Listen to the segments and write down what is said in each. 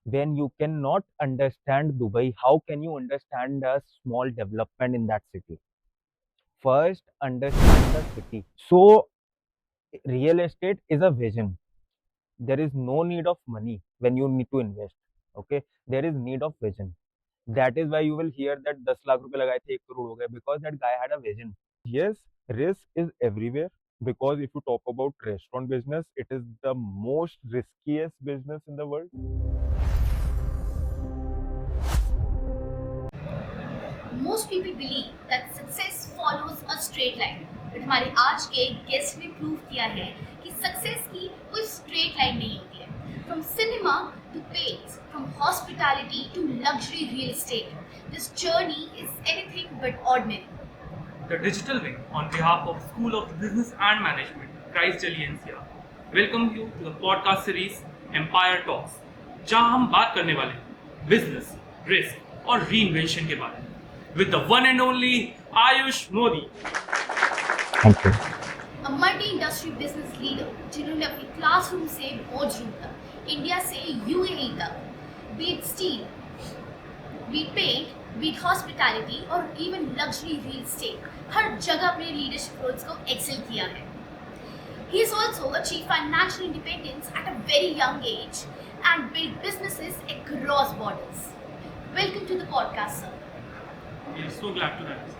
When you cannot understand Dubai, how can you understand a small development in that city? First, understand the city. So, real estate is a vision. There is no need of money when you need to invest. Okay, there is need of vision. That is why you will hear that 10 lakh रुपए लगाए थे 1 करोड़ हो गए, because that guy had a vision. Yes, risk is everywhere, because if you talk about restaurant business, it is the most riskiest business in the world. Most people believe that success follows a straight line. But हमारे आज के guest ने prove किया है कि success की कोई straight line नहीं होती है. From cinema to paints, from hospitality to luxury real estate, this journey is anything but ordinary. The digital wing, on behalf of School of Business and Management, Christ Jelly NCR, welcome you to the podcast series Empire Talks, जहां हम बात करने वाले हैं business, risk और reinvention के बारे में with the one and only Ayush Modi. Thank you. A multi industry business leader जिन्होंने अपनी क्लासरूम से बोर्ड रूम तक, इंडिया से यूएई तक, be it steel, be it paint, be it hospitality और इवन लग्जरी रियल एस्टेट, हर जगह अपने लीडरशिप रोल्स को एक्सेल किया है. He has also achieved financial independence at a very young age and built businesses across borders. Welcome to the podcast, sir. We are so glad to have you.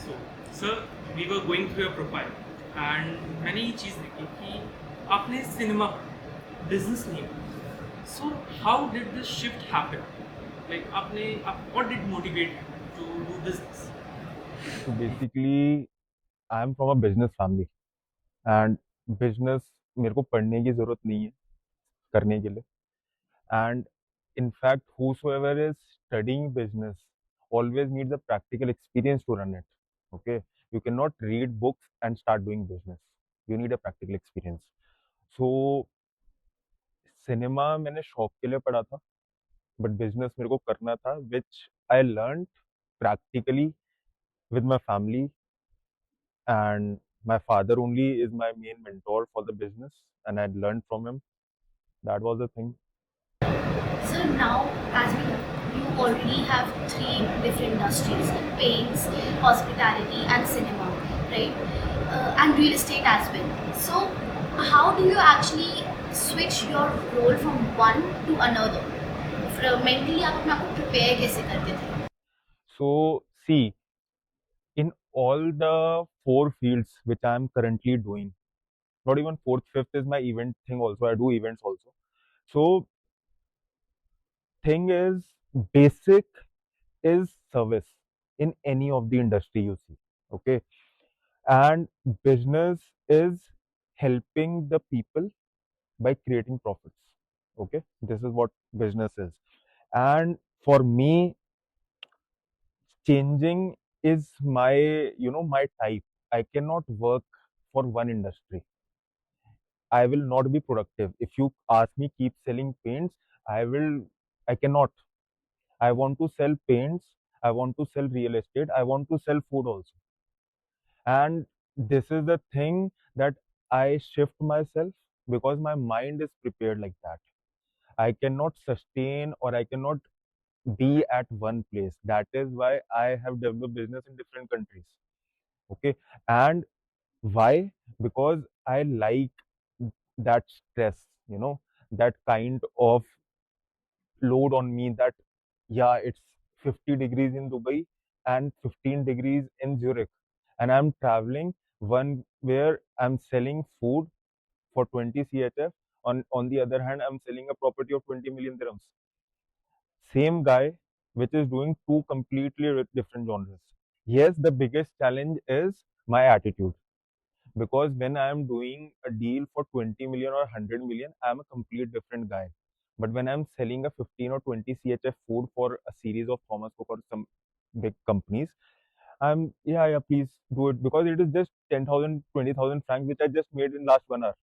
So, sir, we were going through your profile and मैंने ये चीज़ देखी कि आपने cinema business नहीं किया. So, how did this shift happen? Like what did motivate you to do business? So basically, I am from a business family, and business मेरे को पढ़ने की जरूरत नहीं है करने के लिए. And in fact, whosoever is studying business always needs a practical experience to run it. Okay, you cannot read books and start doing business. You need a practical experience. So cinema मैंने शौक के लिए पढ़ा था, but business मेरे को करना था, which I learned practically with my family, and my father only is my main mentor for the business, and I learned from him. That was the thing. So now, as we know, you already have three different industries: paints, hospitality, and cinema, right? And real estate as well. So, how do you actually switch your role from one to another? Mentally, आप अपने आप को prepare कैसे करते थे? So see, in all the four fields which I am currently doing, not even fourth, fifth is my event thing also. I do events also. So thing is, basic is service in any of the industry you see. Okay, and business is helping the people by creating profits. Okay, this is what business is. And for me, changing is my, my type. I cannot work for one industry. I will not be productive. If you ask me keep selling paints, I cannot. I want to sell paints, I want to sell real estate, I want to sell food also. And this is the thing that I shift myself, because my mind is prepared like that. I cannot sustain, or I cannot be at one place. That is why I have developed business in different countries. Okay. And why? Because I like that stress, that kind of load on me, that yeah, it's 50 degrees in Dubai and 15 degrees in Zurich, and I'm traveling one where I'm selling food for 20 chf. On the other hand, I'm selling a property of 20 million dirhams. Same guy, which is doing two completely different genres. Yes, the biggest challenge is my attitude, because when I am doing a deal for 20 million or 100 million, I'm a complete different guy. But when I'm selling a 15 or 20 chf food for a series of Thomas Cook or some big companies, I'm, yeah, yeah, please do it, because it is just 10,000, 20,000 francs which I just made in last 1 hour.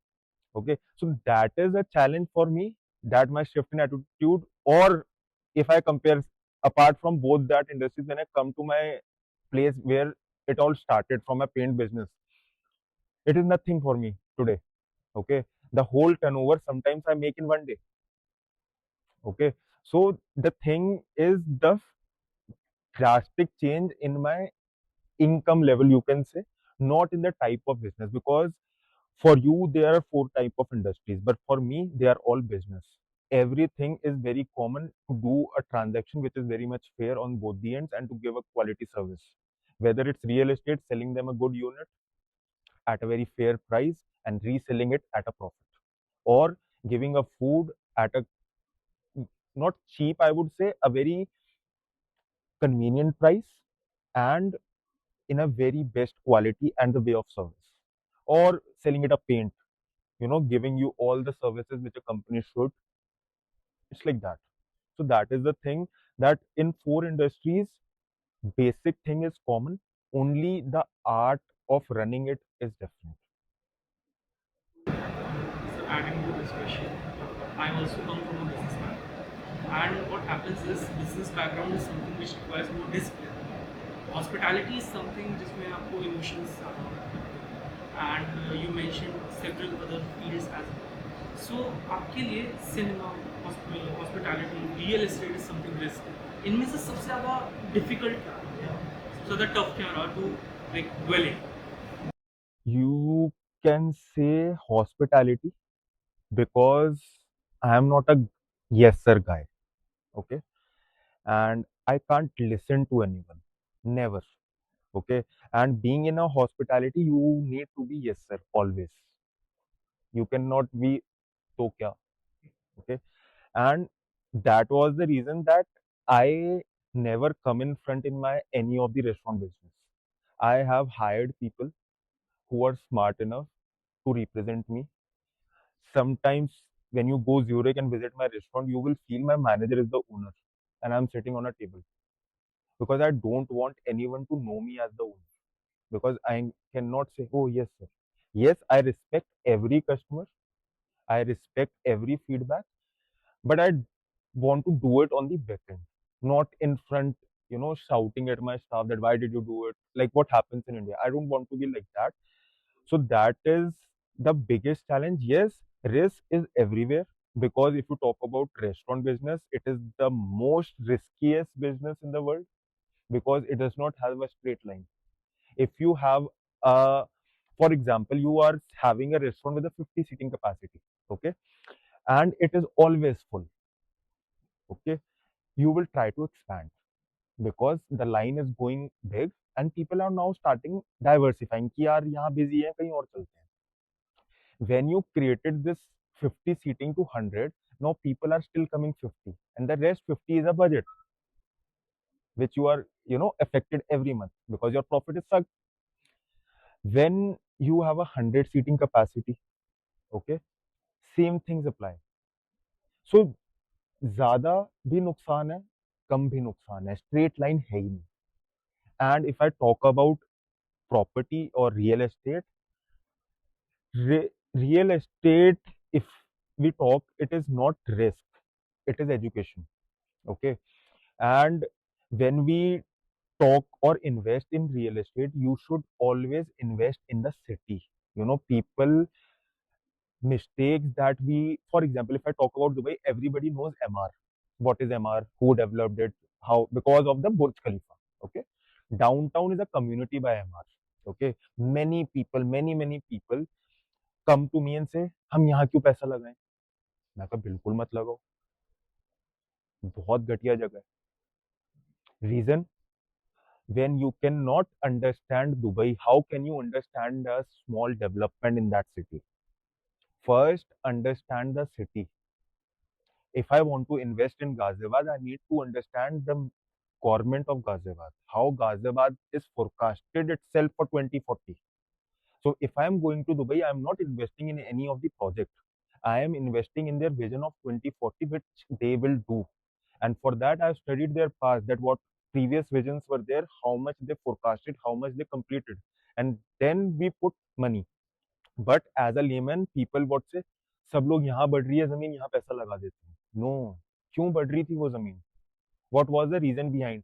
Okay, so that is a challenge for me, that my shift in attitude. Or if I compare, apart from both that industries, when I come to my place where it all started from a paint business, it is nothing for me today. Okay, the whole turnover sometimes I make in one day. Okay, so the thing is the drastic change in my income level, you can say, not in the type of business, because for you there are four type of industries, but for me they are all business. Everything is very common to do a transaction which is very much fair on both the ends and to give a quality service, whether it's real estate, selling them a good unit at a very fair price and reselling it at a profit, or giving a food at a not cheap, I would say, a very convenient price and in a very best quality and the way of service, or selling it a paint, giving you all the services which a company should. It's like that. So that is the thing, that in four industries basic thing is common, only the art of running it is different. So adding to this question, I also come from a business background. And what happens is business background is something which requires more discipline. Hospitality is something जिसमें आपको emotions and you mentioned several other fields as well. So आपके लिए cinema, hospitality, real estate is something risk. इनमें से सबसे ज़्यादा difficult क्या रहा? सबसे ज़्यादा tough क्या रहा to like dwell in? You can say hospitality, because I am not a yes sir guy. Okay, and I can't listen to anyone, never. Okay, and being in a hospitality you need to be yes sir always. You cannot be to kya. Okay, and that was the reason that I never come in front in my any of the restaurant business. I have hired people who are smart enough to represent me. Sometimes when you go Zurich and visit my restaurant, you will feel my manager is the owner and I'm sitting on a table, because I don't want anyone to know me as the owner, because I cannot say, oh yes sir. Yes, I respect every customer, I respect every feedback, but I want to do it on the back end, not in front, shouting at my staff that why did you do it? Like what happens in India. I don't want to be like that. So that is the biggest challenge. Yes, risk is everywhere, because if you talk about restaurant business, it is the most riskiest business in the world, because it does not have a straight line. If you have a, for example, you are having a restaurant with a 50 seating capacity, okay, and it is always full, okay, you will try to expand because the line is going big and people are now starting diversifying कि यार यहाँ busy है कहीं और चलते हैं. When you created this 50 seating to 100, now people are still coming 50 and the rest 50 is a budget which you are affected every month because your profit is sucked. When you have a 100 seating capacity, okay, same things apply. So ज्यादा भी नुकसान है, कम भी नुकसान है, straight line है ही नहीं. And if I talk about property or real estate, real estate, if we talk, it is not risk, it is education. Okay, and when we talk or invest in real estate, you should always invest in the city. People mistakes that we, for example, if I talk about Dubai, everybody knows MR. What is MR? Who developed it? How? Because of the Burj Khalifa. Okay, downtown is a community by MR. Okay, many people come to me and say हम यहाँ क्यों पैसा लगाएं. मैं कहा बिल्कुल मत लगाओ, बहुत घटिया जगह है. Reason, when you cannot understand Dubai, how can you understand a small development in that city? First understand the city. If I want to invest in Ghaziabad, I need to understand the government of Ghaziabad, how Ghaziabad is forecasted itself for 2040. So if I am going to Dubai, I am not investing in any of the project. I am investing in their vision of 2040, which they will do. And for that, I have studied their past, that what previous visions were there, how much they forecasted, how much they completed. And then we put money. But as a layman, people what say, सब लोग यहाँ बढ़ रही है जमीन, यहाँ पैसा लगा देते हैं. No, क्यों बढ़ रही थी वो जमीन? What was the reason behind?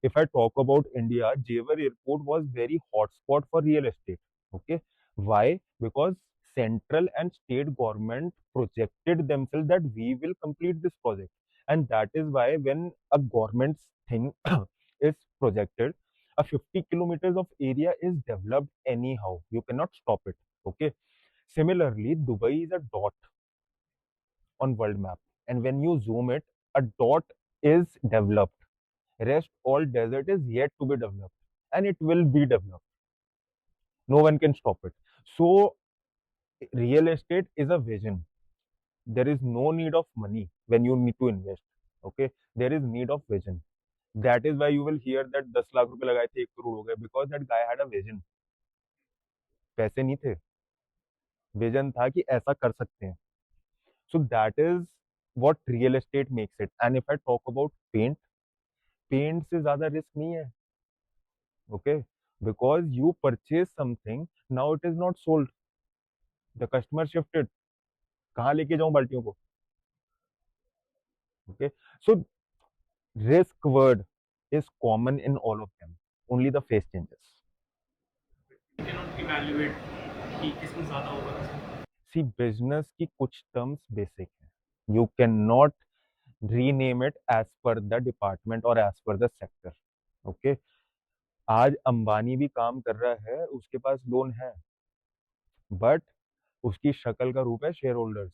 If I talk about India, Jewar Airport was very hotspot for real estate. Okay, why? Because central and state government projected themselves that we will complete this project, And that is why when a government's thing is projected, a 50 kilometers of area is developed anyhow. You cannot stop it. Okay. Similarly, Dubai is a dot on world map. And when you zoom it, a dot is developed. Rest all desert is yet to be developed. And it will be developed. No one can stop it. So real estate is a vision. There is no need of money when you need to invest. Okay. There is need of vision. That is why you will hear that 10 lakh रुपए लगाए थे 1 करोड़ हो गए because that guy had a vision. पैसे नहीं थे, vision था कि ऐसा कर सकते हैं. So that is what real estate makes it. And if I talk about paint से ज्यादा रिस्क नहीं है. Okay, because you purchase something, now it is not sold, the customer shifted. कहाँ लेके जाऊं बाल्टियों को. Okay, so risk word is common in all of them, only the face changes. You cannot evaluate कि किसमें ज़्यादा होगा. See, business की कुछ terms basic हैं. You cannot rename it as per the department or as per the sector. Okay, आज अंबानी भी काम कर रहा है, उसके पास लोन है, बट उसकी शक्ल का रूप है शेयर होल्डर्स.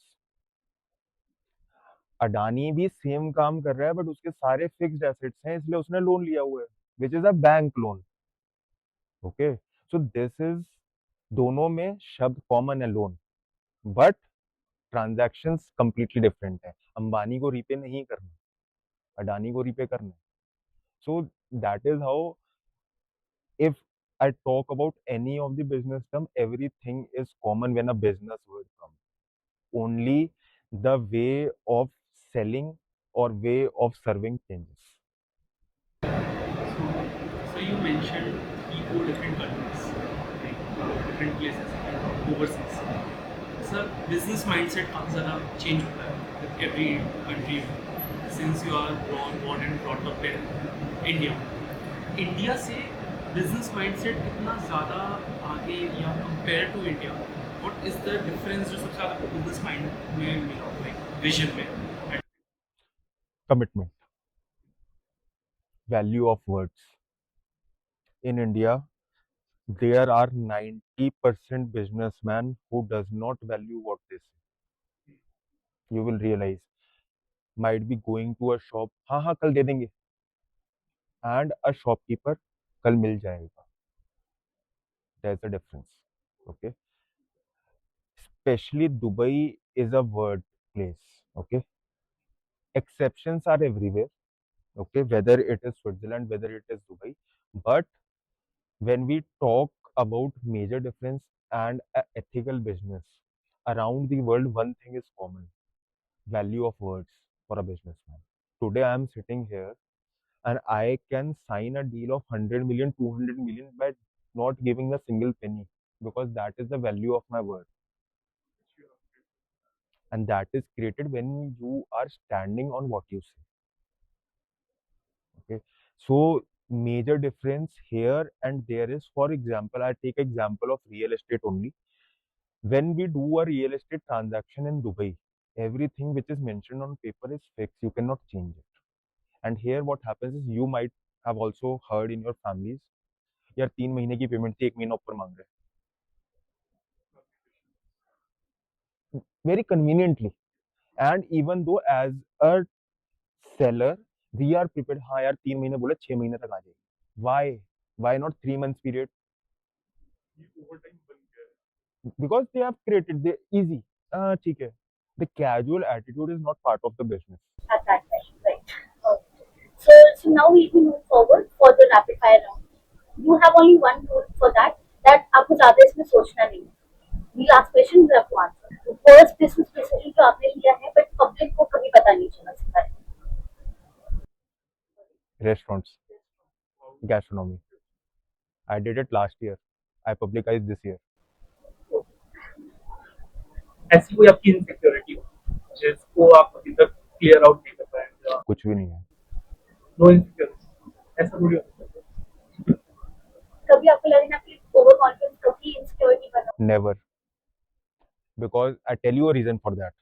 अडानी भी सेम काम कर रहा है, बट उसके सारे फिक्स्ड एसेट्स हैं, इसलिए उसने लोन लिया हुआ है, which is a bank loan. Okay, so this is, दोनों में शब्द कॉमन है loan, but transactions completely different है. अंबानी को रीपे नहीं करना, अडानी को रीपे करना. So that is how, if I talk about any of the business term, everything is common when a business word comes. Only the way of selling or way of serving changes. So you mentioned three, four different countries, like different places and overseas. Sir, business mindset काफ़ी ज़्यादा change होता है with every country since you are born and brought up in India. India से business mindset कितना ज़्यादा आगे या compare to India, what is the difference जो सबसे ज़्यादा बिजनेस माइंड में मिला, लाइक विजन में? Commitment, value of words. In India, there are 90% businessmen who does not value what they say. You will realize, might be going to a shop, हाँ हाँ कल दे देंगे, and a shopkeeper, कल मिल जाएगा. There's a difference. Okay, especially Dubai is a word place. Okay, exceptions are everywhere. Okay, whether it is Switzerland, whether it is Dubai, but when we talk about major difference and a ethical business around the world, one thing is common: value of words for a businessman. Today I am sitting here and I can sign a deal of 100 million, 200 million by not giving a single penny, because that is the value of my word. And that is created when you are standing on what you say. Okay, so major difference here and there is, for example, I take example of real estate only. When we do a real estate transaction in Dubai, everything which is mentioned on paper is fixed, you cannot change it. And here what happens is, you might have also heard in your families, यार 3 महीने की payment थी, 1 महीना ऊपर मांग रहे हैं, very conveniently. And even though as a seller we are prepared, हाँ यार 3 महीने बोले, 6 महीने तक आ जाएगी. Why not 3 months period? Because they have created the easy. ठीक है. The casual attitude is not part of the business. At that time, right? So now we will move forward for the rapid fire round. You have only one rule for that. That आपको ज़्यादा इसमें सोचना नहीं है. The last question you have to answer. The first business decision जो आपने लिया है, but public को कभी पता नहीं चला इसके बारे में. Restaurants, gastronomy. I did it last year. I publicized this year. ऐसी कोई आपकी इनसिक्योरिटी हो जिसको आप अभी तक क्लियर आउट नहीं कर पाए? कुछ भी नहीं है. नो इनसिक्योरिटी, ऐसा थोड़ी हो सकता है. कभी आपको लगे ना कि ओवर कॉन्फिडेंस कभी इनसिक्योरिटी बना? Never. Because I tell you a reason for that.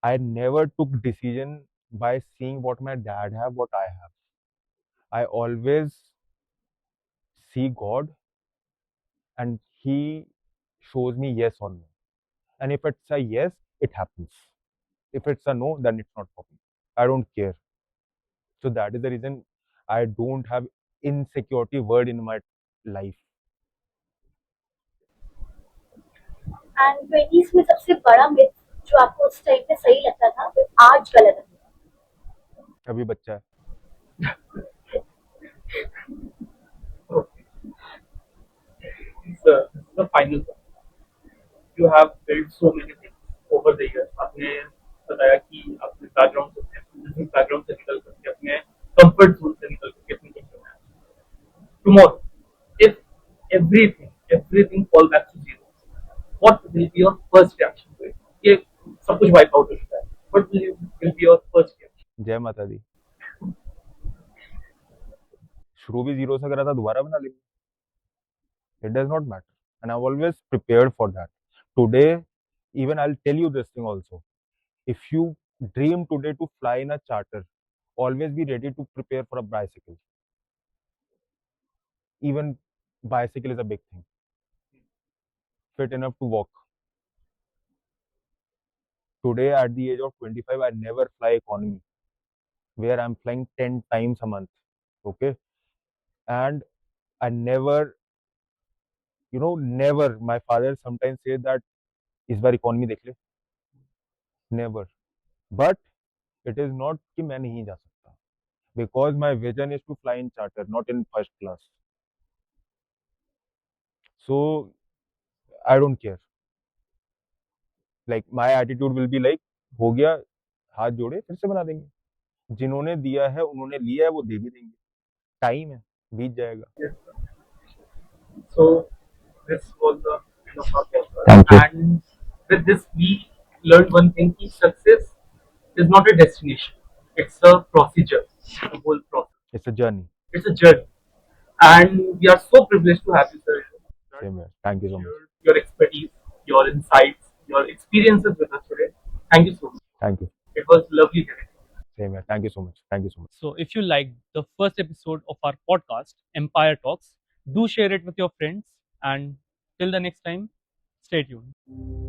I never took decision by seeing what my dad have, what I have. I always see God, and He shows me yes or no. And if it's a yes, it happens. If it's a no, then it's not for me. I don't care. So that is the reason I don't have insecurity word in my life. And 20s में सबसे बड़ा myth जो आपको उस time पे सही लगता था वो आज गलत है? अभी बच्चा है. Okay. The final one. You have built so many things over the years. आपने बताया कि अपने बैकग्राउंड से बिजनेस बैकग्राउंड से निकल करके अपने कंफर्ट जोन से निकल करके अपनी कंपनी में tomorrow, if everything fall back to zero, what will be your first reaction to it? ये सब कुछ wipe out हो चुका है. What will be your first reaction? जय माता दी. शुरू भी जीरो से करा था, दोबारा बना लेंगे. It does not matter. And I've always prepared for that. Today, even I'll tell you this thing also. If you dream today to fly in a charter, always be ready to prepare for a bicycle. Even bicycle is a big thing. Fit enough to walk. Today, at the age of 25, I never fly economy, where I'm flying 10 times a month. Okay. And I never, never. My father sometimes says that इस बार economy देख ले. Never. But it is not कि मैं नहीं जा सकता. Because my vision is to fly in charter, not in first class. So I don't care. Like my attitude will be like, हो गया, हाथ जोड़े फिर से बना देंगे. जिन्होंने दिया है उन्होंने लिया है, वो दे भी देंगे. टाइम है, बीत जाएगा. Yes. So this was the end of our podcast. Thank you. And with this, we learned one thing: कि success is not a destination; it's a procedure, the whole process. It's a journey. It's a journey, and we are so privileged to have you, sir. Same here. Thank you so much. Shared your expertise, your insights, your experiences with us today. Thank you so much. Thank you. It was lovely hearing. Same here. Thank you so much. Thank you so much. So, if you liked the first episode of our podcast, Empire Talks, do share it with your friends. And till the next time, stay tuned.